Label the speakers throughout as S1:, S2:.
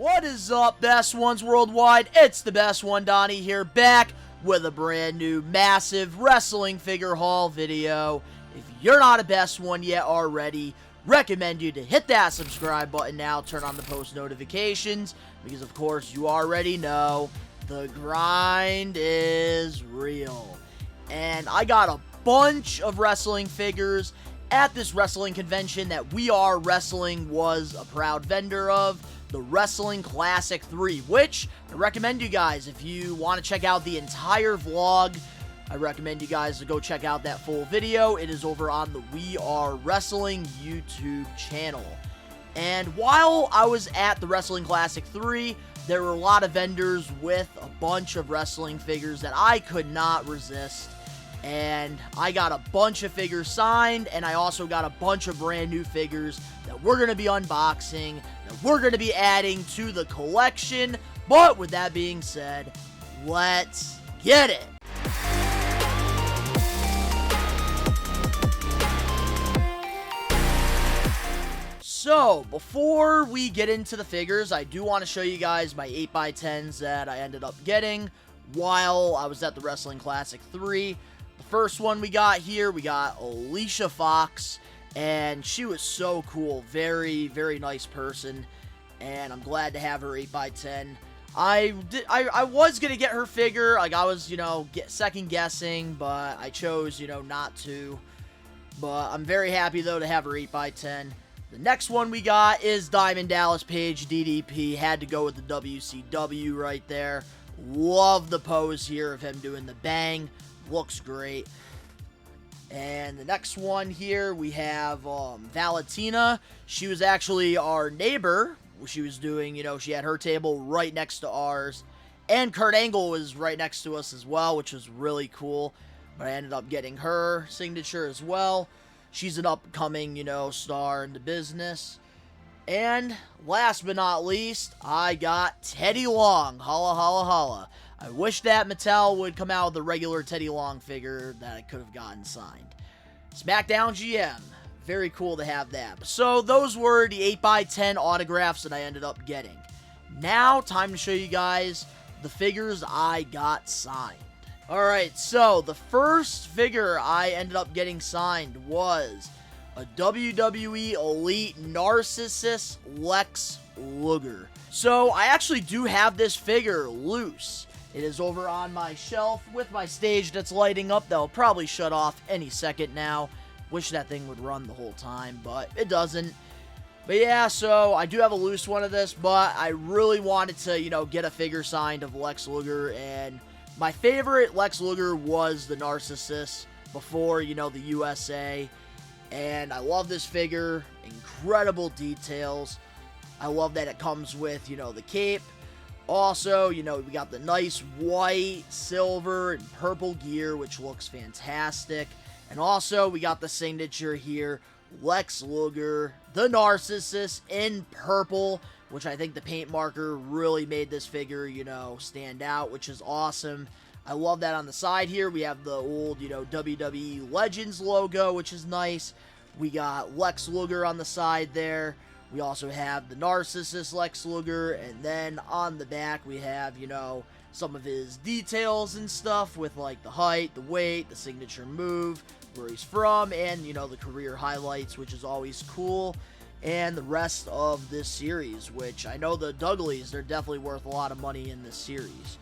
S1: What is up, best ones worldwide? It's the best one, Donnie here, back with a brand new massive wrestling figure haul video. If you're not a best one yet already, recommend you to hit that subscribe button now, turn on the post notifications, because of course you already know the grind is real. And I got a bunch of wrestling figures at this wrestling convention that We Are Wrestling was a proud vendor of, the Wrestling Classic 3, which I recommend you guys, if you want to check out the entire vlog, I recommend you guys to go check out that full video. It is over on the We Are Wrestling YouTube channel. And while I was at the Wrestling Classic 3, there were a lot of vendors with a bunch of wrestling figures that I could not resist. And I got a bunch of figures signed, and I also got a bunch of brand new figures that we're going to be unboxing, that we're going to be adding to the collection. But with that being said, let's get it! So, before we get into the figures, I do want to show you guys my 8x10s that I ended up getting while I was at the Wrestling Classic 3. The first one we got here, we got Alicia Fox, and she was so cool. Very, very nice person, and I'm glad to have her 8x10. I was going to get her figure, like I was, second guessing, but I chose, not to. But I'm very happy, though, to have her 8x10. The next one we got is Diamond Dallas Page DDP. Had to go with the WCW right there. Love the pose here of him doing the bang. Looks great. And the next one here, we have Valentina. She was actually our neighbor. She was doing, she had her table right next to ours. And Kurt Angle was right next to us as well, which was really cool. But I ended up getting her signature as well. She's an upcoming, star in the business. And last but not least, I got Teddy Long. Holla, holla, holla. I wish that Mattel would come out with a regular Teddy Long figure that I could have gotten signed. SmackDown GM. Very cool to have that. So those were the 8x10 autographs that I ended up getting. Now, time to show you guys the figures I got signed. Alright, so the first figure I ended up getting signed was a WWE Elite Narcissus Lex Luger. So I actually do have this figure loose. It is over on my shelf with my stage that's lighting up. That'll probably shut off any second now. Wish that thing would run the whole time, but it doesn't. But yeah, so I do have a loose one of this, but I really wanted to, get a figure signed of Lex Luger, and my favorite Lex Luger was the Narcissus before, the USA. And I love this figure. Incredible details. I love that it comes with, the cape. Also, we got the nice white, silver, and purple gear, which looks fantastic. And also, we got the signature here, Lex Luger, the Narcissus in purple, which I think the paint marker really made this figure, stand out, which is awesome. I love that on the side here. We have the old, WWE Legends logo, which is nice. We got Lex Luger on the side there. We also have the Narcissus Lex Luger, and then on the back we have, some of his details and stuff with, like, the height, the weight, the signature move, where he's from, and, the career highlights, which is always cool, and the rest of this series, which I know the Dudleys, they're definitely worth a lot of money in this series.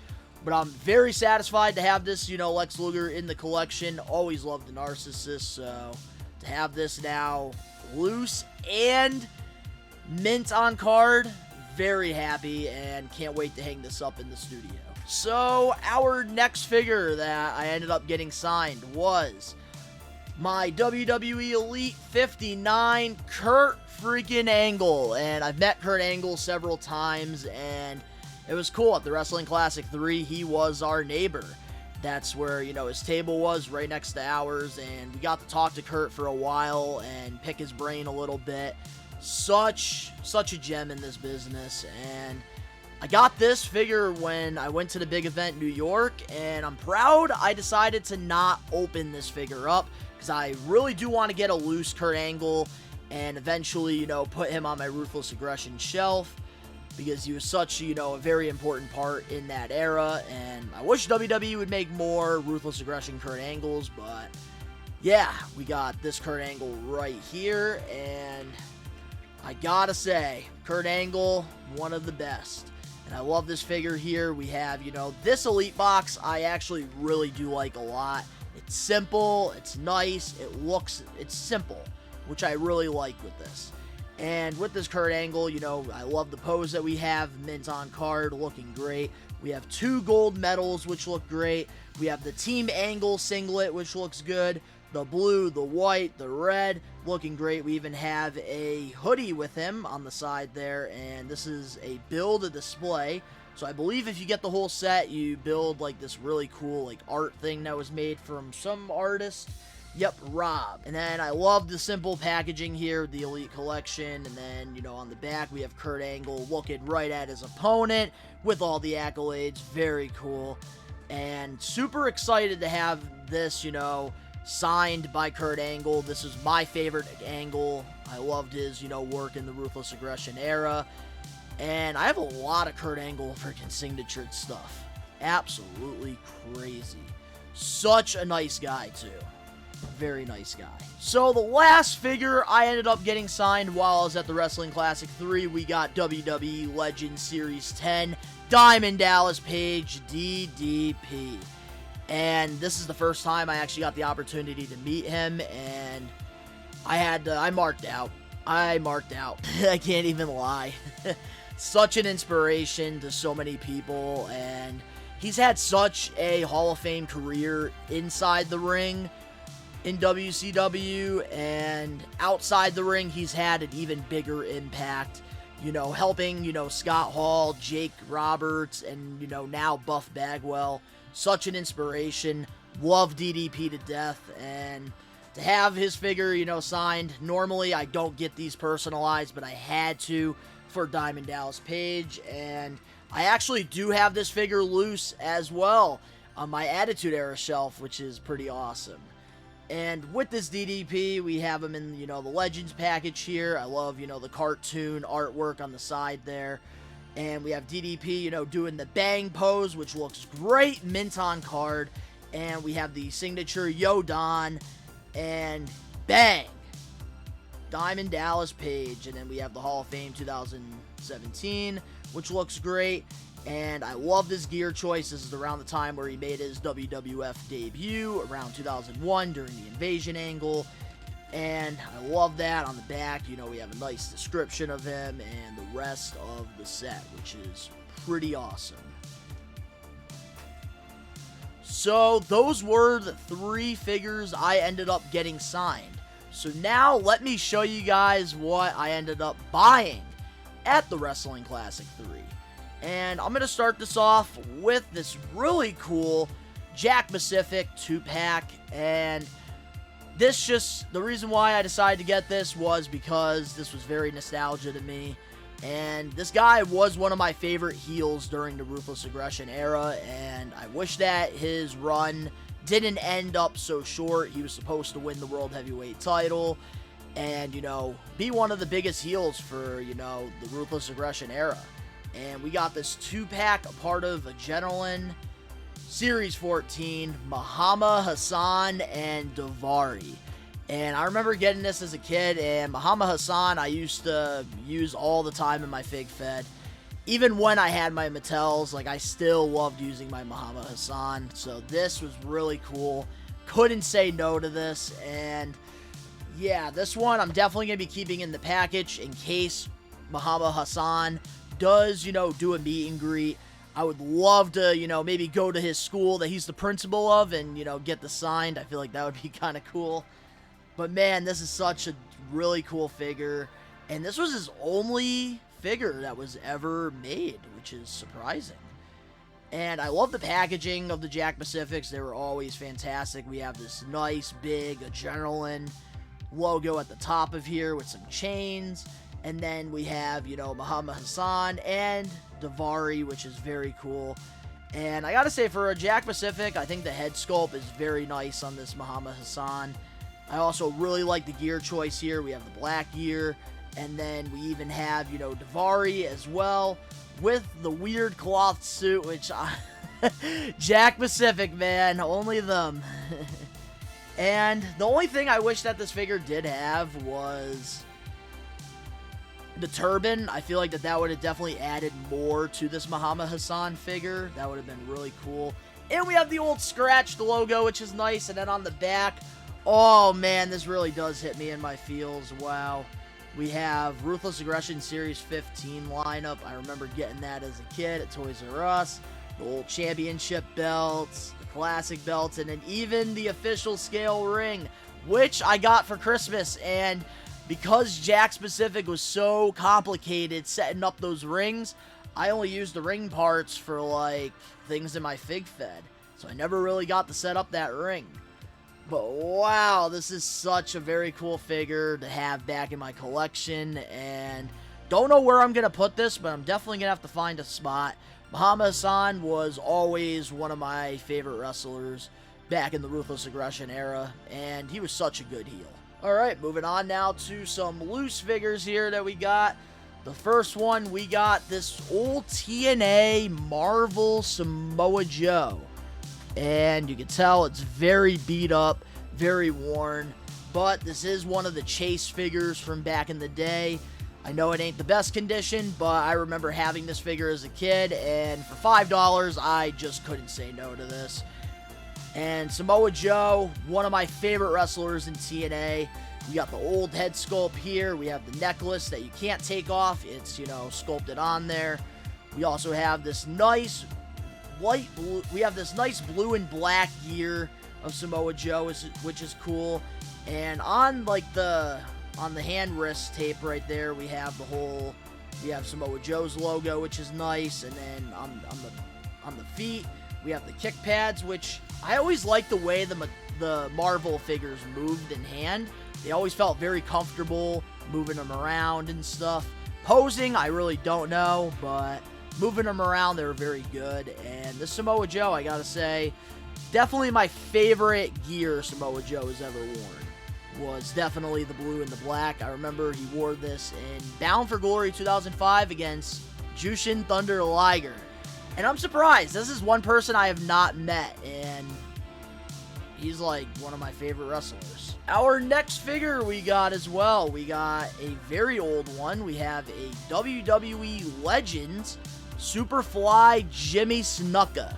S1: But I'm very satisfied to have this, Lex Luger in the collection. Always loved the Narcissus, so to have this now loose and mint on card, very happy and can't wait to hang this up in the studio. So our next figure that I ended up getting signed was my WWE Elite 59 Kurt freaking Angle. And I've met Kurt Angle several times, and it was cool. At the Wrestling Classic 3, he was our neighbor. That's where, his table was, right next to ours, and we got to talk to Kurt for a while and pick his brain a little bit. Such a gem in this business, and I got this figure when I went to the big event in New York, and I'm proud I decided to not open this figure up, because I really do want to get a loose Kurt Angle and eventually, put him on my Ruthless Aggression shelf. because he was such, a very important part in that era, and I wish WWE would make more Ruthless Aggression Kurt Angles, but yeah, we got this Kurt Angle right here, and I gotta say, Kurt Angle, one of the best. And I love this figure here. We have, this Elite box I actually really do like a lot. It's simple, it's nice, it's simple, which I really like with this. And with this Kurt Angle, I love the pose that we have, mint on card, looking great. We have 2 gold medals, which look great. We have the Team Angle singlet, which looks good. The blue, the white, the red, looking great. We even have a hoodie with him on the side there, and this is a build a display. So I believe if you get the whole set, you build like this really cool like art thing that was made from some artist. Yep, Rob. And then I love the simple packaging here, the Elite Collection. And then, on the back, we have Kurt Angle looking right at his opponent with all the accolades. Very cool. And super excited to have this, signed by Kurt Angle. This is my favorite Angle. I loved his, work in the Ruthless Aggression era. And I have a lot of Kurt Angle freaking signatured stuff. Absolutely crazy. Such a nice guy, too. Very nice guy. So the last figure I ended up getting signed while I was at the Wrestling Classic 3, we got WWE Legends Series 10, Diamond Dallas Page, DDP. And this is the first time I actually got the opportunity to meet him, and I marked out. I can't even lie. Such an inspiration to so many people, and he's had such a Hall of Fame career inside the ring in WCW, and outside the ring, he's had an even bigger impact, helping, Scott Hall, Jake Roberts, and, now Buff Bagwell. Such an inspiration. Love DDP to death, and to have his figure, signed. Normally, I don't get these personalized, but I had to for Diamond Dallas Page, and I actually do have this figure loose as well on my Attitude Era shelf, which is pretty awesome. And with this DDP, we have him in, the Legends package here. I love, the cartoon artwork on the side there. And we have DDP, doing the bang pose, which looks great, mint on card. And we have the signature Yo Don, and bang! Diamond Dallas Page. And then we have the Hall of Fame 2017, which looks great. And I love this gear choice. This is around the time where he made his WWF debut, around 2001 during the Invasion angle. And I love that. On the back, we have a nice description of him and the rest of the set, which is pretty awesome. So those were the 3 figures I ended up getting signed. So now let me show you guys what I ended up buying at the Wrestling Classic 3. And I'm going to start this off with this really cool Jack Pacific 2-pack. And the reason why I decided to get this was because this was very nostalgia to me. And this guy was one of my favorite heels during the Ruthless Aggression era. And I wish that his run didn't end up so short. He was supposed to win the World Heavyweight title and, be one of the biggest heels for, the Ruthless Aggression era. And we got this 2-pack, a part of Adrenaline, Series 14, Muhammad Hassan, and Daivari. And I remember getting this as a kid, and Muhammad Hassan I used to use all the time in my Fig Fed. Even when I had my Mattels, I still loved using my Muhammad Hassan. So this was really cool. Couldn't say no to this. And yeah, this one I'm definitely going to be keeping in the package in case Muhammad Hassan does, do a meet and greet. I would love to, maybe go to his school that he's the principal of and, get this signed. I feel like that would be kind of cool. But man, this is such a really cool figure. And this was his only figure that was ever made, which is surprising. And I love the packaging of the Jack Pacifics. They were always fantastic. We have this nice, big Adrenaline logo at the top of here with some chains. And then we have, Muhammad Hassan and Daivari, which is very cool. And I gotta say, for a Jack Pacific, I think the head sculpt is very nice on this Muhammad Hassan. I also really like the gear choice here. We have the black gear, And then we even have, you know, Davari as well with the weird cloth suit, which Jack Pacific, man, only them. And the only thing I wish that this figure did have was the turban. I feel like that would have definitely added more to this Muhammad Hassan figure. That would have been really cool. And we have the old scratched logo, which is nice. And then on the back, oh man, this really does hit me in my feels. Wow. We have Ruthless Aggression Series 15 lineup. I remember getting that as a kid at Toys R Us. The old championship belts, the classic belts, and then even the official scale ring, which I got for Christmas. And because Jakks Pacific was so complicated setting up those rings, I only used the ring parts for, like, things in my Fig Fed. So I never really got to set up that ring. But wow, this is such a very cool figure to have back in my collection. And don't know where I'm going to put this, but I'm definitely going to have to find a spot. Muhammad Hassan was always one of my favorite wrestlers back in the Ruthless Aggression era. And he was such a good heel. Alright, moving on now to some loose figures here that we got. The first one, we got this old TNA Marvel Samoa Joe. And you can tell it's very beat up, very worn. But this is one of the chase figures from back in the day. I know it ain't the best condition, but I remember having this figure as a kid. And for $5, I just couldn't say no to this. And Samoa Joe, one of my favorite wrestlers in TNA. We got the old head sculpt here. We have the necklace that you can't take off. It's, you know, sculpted on there. We also have this nice light blue. We have this nice blue and black gear of Samoa Joe, which is cool. And on like on the hand wrist tape right there, we have Samoa Joe's logo, which is nice. And then on the feet, we have the kick pads, which I always liked the way the Marvel figures moved in hand. They always felt very comfortable moving them around and stuff. Posing, I really don't know, but moving them around, they were very good. And the Samoa Joe, I gotta say, definitely my favorite gear Samoa Joe has ever worn was definitely the blue and the black. I remember he wore this in Bound for Glory 2005 against Jushin Thunder Liger. And I'm surprised. This is one person I have not met, and he's like one of my favorite wrestlers. Our next figure we got as well. We got a very old one. We have a WWE Legends Superfly Jimmy Snuka.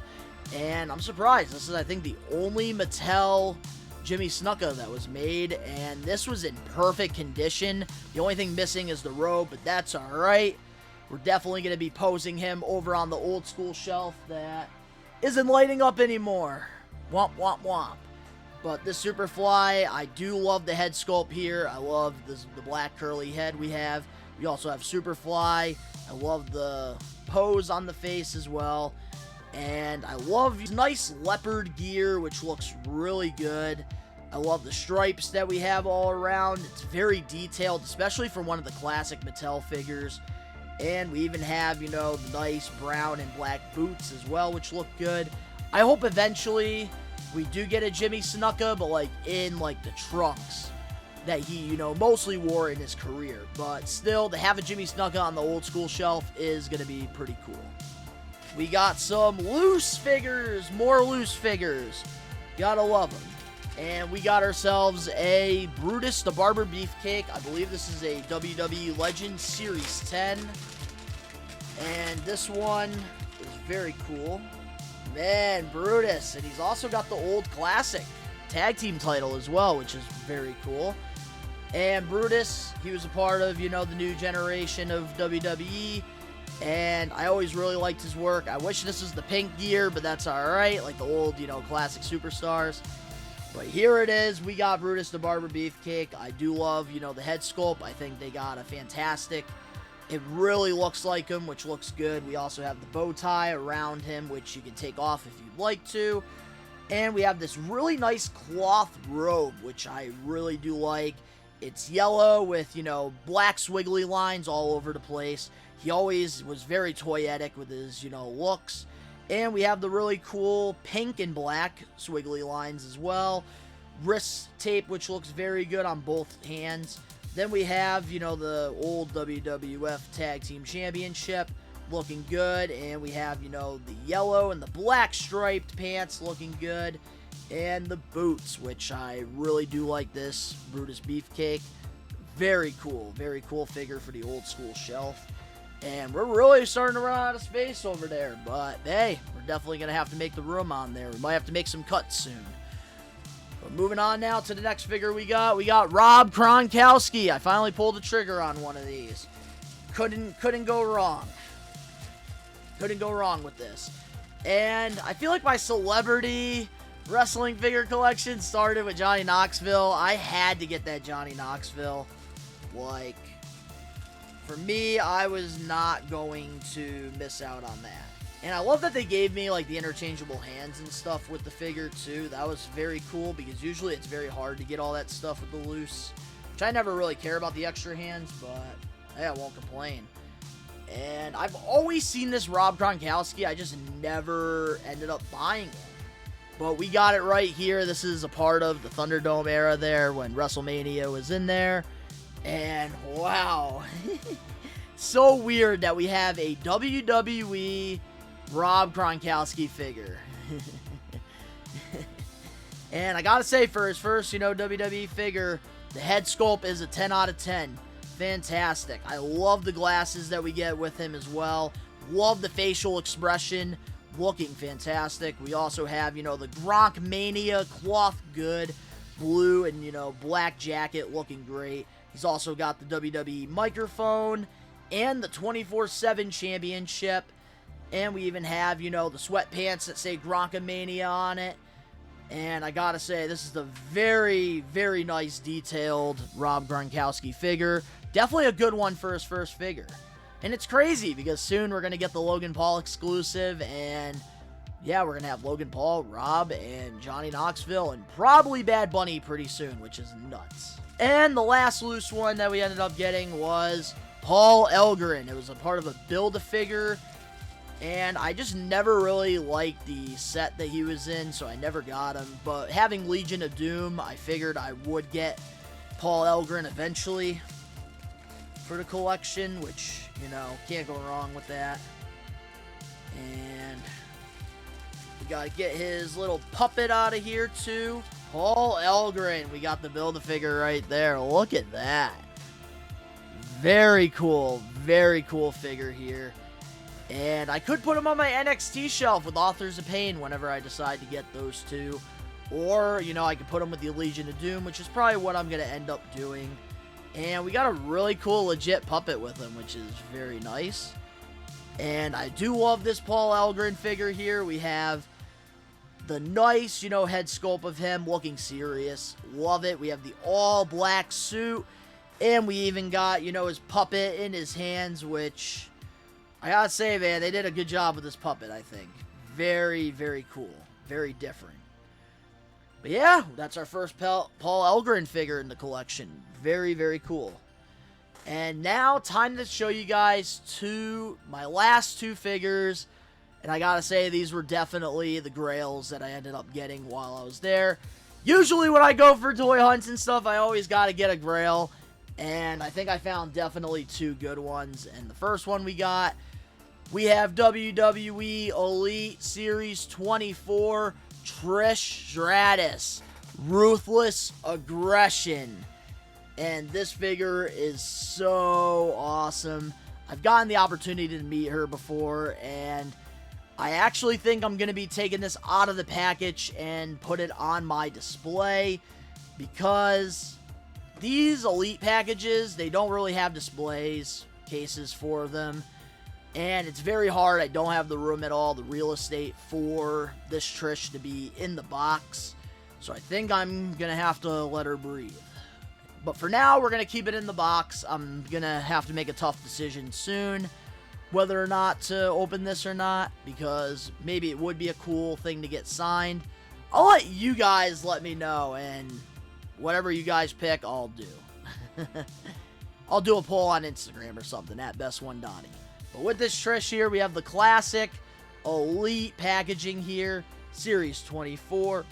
S1: And I'm surprised. This is, I think, the only Mattel Jimmy Snuka that was made. And this was in perfect condition. The only thing missing is the robe, but that's alright. We're definitely going to be posing him over on the old school shelf that isn't lighting up anymore. Womp, womp, womp. But this Superfly, I do love the head sculpt here. I love the black curly head we have. We also have Superfly. I love the pose on the face as well. And I love his nice leopard gear, which looks really good. I love the stripes that we have all around. It's very detailed, especially for one of the classic Mattel figures. And we even have, you know, the nice brown and black boots as well, which look good. I hope eventually we do get a Jimmy Snuka, but like in like the trunks that he, you know, mostly wore in his career. But still, to have a Jimmy Snuka on the old school shelf is going to be pretty cool. We got some loose figures, more loose figures. Gotta love them. And we got ourselves a Brutus the Barber Beefcake. I believe this is a WWE Legends Series 10. And this one is very cool. Man, Brutus. And he's also got the old classic tag team title as well, which is very cool. And Brutus, he was a part of, you know, the new generation of WWE. And I always really liked his work. I wish this was the pink gear, but that's alright. Like the old, you know, classic superstars. But here it is. We got Brutus the Barber Beefcake. I do love, you know, the head sculpt. I think they got a fantastic. It really looks like him, which looks good. We also have the bow tie around him, which you can take off if you'd like to. And we have this really nice cloth robe, which I really do like. It's yellow with, you know, black swiggly lines all over the place. He always was very toyetic with his, you know, looks. And we have the really cool pink and black swiggly lines as well. Wrist tape, which looks very good on both hands. Then we have, you know, the old WWF Tag Team Championship looking good. And we have, you know, the yellow and the black striped pants looking good. And the boots, which I really do like this Brutus Beefcake. Very cool figure for the old school shelf. And we're really starting to run out of space over there. But, hey, we're definitely going to have to make the room on there. We might have to make some cuts soon. But moving on now to the next figure we got Rob Gronkowski. I finally pulled the trigger on one of these. Couldn't go wrong. Couldn't go wrong with this. And I feel like my celebrity wrestling figure collection started with Johnny Knoxville. I had to get that Johnny Knoxville. Like, for me, I was not going to miss out on that. And I love that they gave me, like, the interchangeable hands and stuff with the figure, too. That was very cool, because usually it's very hard to get all that stuff with the loose. Which I never really care about the extra hands, but, hey, I won't complain. And I've always seen this Rob Gronkowski. I just never ended up buying it. But we got it right here. This is a part of the Thunderdome era there, when WrestleMania was in there. And, wow. So weird that we have a WWE Rob Gronkowski figure. And I gotta say, for his first, you know, WWE figure, the head sculpt is a 10 out of 10. Fantastic. I love the glasses that we get with him as well. Love the facial expression. Looking fantastic. We also have, you know, the Gronk Mania cloth good blue and, you know, black jacket looking great. He's also got the WWE microphone and the 24/7 championship. And we even have, you know, the sweatpants that say Gronkamania on it. And I gotta say, this is the very, very nice detailed Rob Gronkowski figure. Definitely a good one for his first figure. And it's crazy because soon we're gonna get the Logan Paul exclusive. And yeah, we're gonna have Logan Paul, Rob, and Johnny Knoxville, and probably Bad Bunny pretty soon, which is nuts. And the last loose one that we ended up getting was Paul Elgrin. It was a part of a Build-A-Figure. And I just never really liked the set that he was in, so I never got him. But having Legion of Doom, I figured I would get Paul Elgrin eventually for the collection, which, you know, can't go wrong with that. And we gotta get his little puppet out of here, too. Paul Elgrin. We got the Build-A-Figure right there. Look at that. Very cool figure here. And I could put him on my NXT shelf with Authors of Pain whenever I decide to get those two. Or, you know, I could put him with the Legion of Doom, which is probably what I'm going to end up doing. And we got a really cool, legit puppet with him, which is very nice. And I do love this Paul Elgrin figure here. We have the nice, you know, head sculpt of him looking serious. Love it. We have the all-black suit. And we even got, you know, his puppet in his hands, which I gotta say, man, they did a good job with this puppet, I think. Very, very cool. Very different. But yeah, that's our first Paul Elgrin figure in the collection. Very, very cool. And now, time to show you guys my last two figures. And I gotta say, these were definitely the grails that I ended up getting while I was there. Usually when I go for toy hunts and stuff, I always gotta get a grail. And I think I found definitely two good ones. And the first one we have WWE Elite Series 24 Trish Stratus. Ruthless Aggression. And this figure is so awesome. I've gotten the opportunity to meet her before, and I actually think I'm going to be taking this out of the package and put it on my display, because these Elite packages, they don't really have cases for them. And it's very hard. I don't have the room at all, the real estate for this Trish to be in the box. So I think I'm going to have to let her breathe. But for now, we're going to keep it in the box. I'm going to have to make a tough decision soon whether or not to open this or not, because maybe it would be a cool thing to get signed. I'll let you guys let me know, and whatever you guys pick, I'll do. I'll do a poll on Instagram or something, at Best1Donnie. But with this Trish here, we have the classic Elite packaging here. Series 24.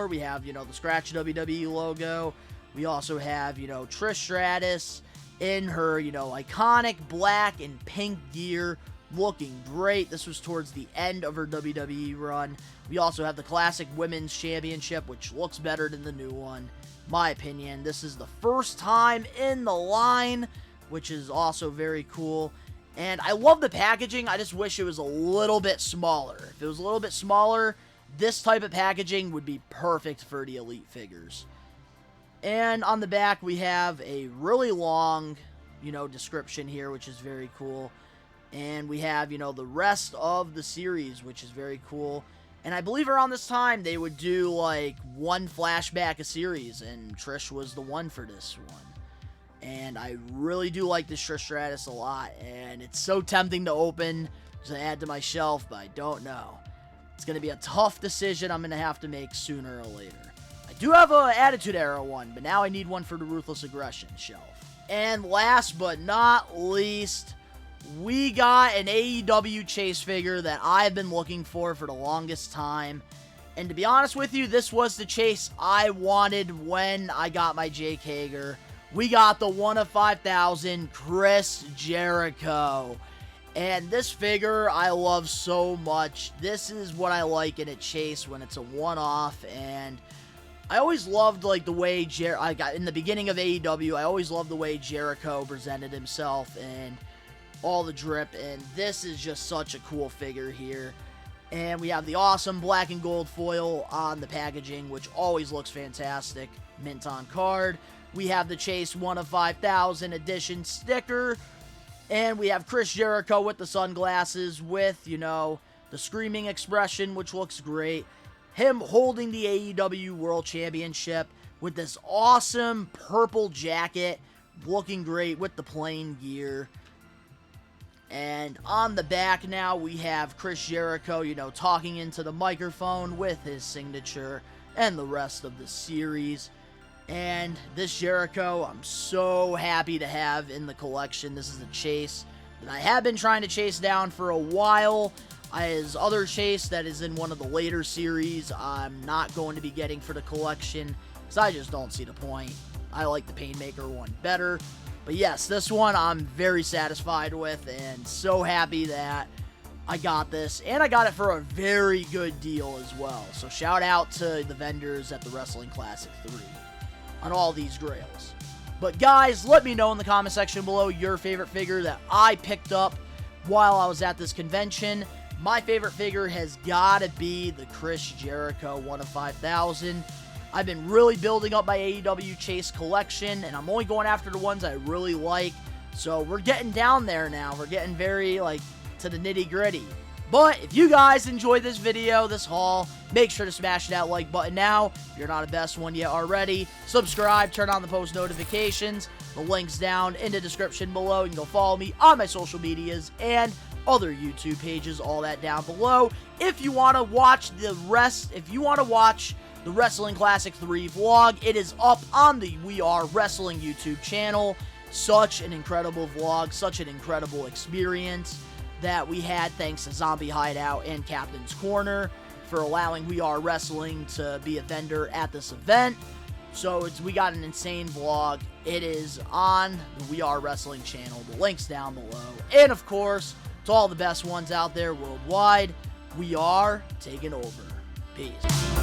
S1: We have, you know, the Scratch WWE logo. We also have, Trish Stratus in her, iconic black and pink gear, looking great. This was towards the end of her WWE run. We also have the classic Women's Championship, which looks better than the new one. My opinion, this is the first time in the line, which is also very cool. And I love the packaging. I just wish it was a little bit smaller. If it was a little bit smaller, this type of packaging would be perfect for the Elite figures. And on the back, we have a really long, description here, which is very cool. And we have, the rest of the series, which is very cool. And I believe around this time, they would do, like, one flashback a series. And Trish was the one for this one. And I really do like this Trish Stratus a lot. And it's so tempting to open to add to my shelf, but I don't know. It's going to be a tough decision I'm going to have to make sooner or later. I do have an Attitude Era one, but now I need one for the Ruthless Aggression shelf. And last but not least, we got an AEW Chase figure that I've been looking for the longest time. And to be honest with you, this was the Chase I wanted when I got my Jake Hager. We got the 1 of 5,000 Chris Jericho. And this figure I love so much. This is what I like in a Chase when it's a one-off. And I always loved the way I got in the beginning of AEW. I always loved the way Jericho presented himself and all the drip. And this is just such a cool figure here. And we have the awesome black and gold foil on the packaging, which always looks fantastic. Mint on card. We have the Chase 1 of 5,000 edition sticker. And we have Chris Jericho with the sunglasses with, the screaming expression, which looks great. Him holding the AEW World Championship with this awesome purple jacket, looking great with the plain gear. And on the back now, we have Chris Jericho, talking into the microphone with his signature and the rest of the series. And this Jericho, I'm so happy to have in the collection. This is a Chase that I have been trying to chase down for a while. His other Chase that is in one of the later series, I'm not going to be getting for the collection, because I just don't see the point. I like the Painmaker one better. But yes, this one I'm very satisfied with, and so happy that I got this. And I got it for a very good deal as well. So shout out to the vendors at the Wrestling Classic 3. On all these grails. But guys, let me know in the comment section below your favorite figure that I picked up while I was at this convention. My favorite figure has got to be the Chris Jericho 1 of 5,000. I've been really building up my AEW Chase collection, and I'm only going after the ones I really like. So we're getting down there now. We're getting very, to the nitty gritty. But if you guys enjoyed this video, this haul, make sure to smash that like button now. If you're not a best one yet already, subscribe, turn on the post notifications. The link's down in the description below. You can go follow me on my social medias and other YouTube pages, all that down below. If you want to watch the Wrestling Classic 3 vlog, it is up on the We Are Wrestling YouTube channel. Such an incredible vlog, such an incredible experience that we had, thanks to Zombie Hideout and Captain's Corner for allowing We Are Wrestling to be a vendor at this event. So we got an insane vlog. It is on the We Are Wrestling channel. The link's down below. And of course, to all the best ones out there worldwide, we are taking over. Peace.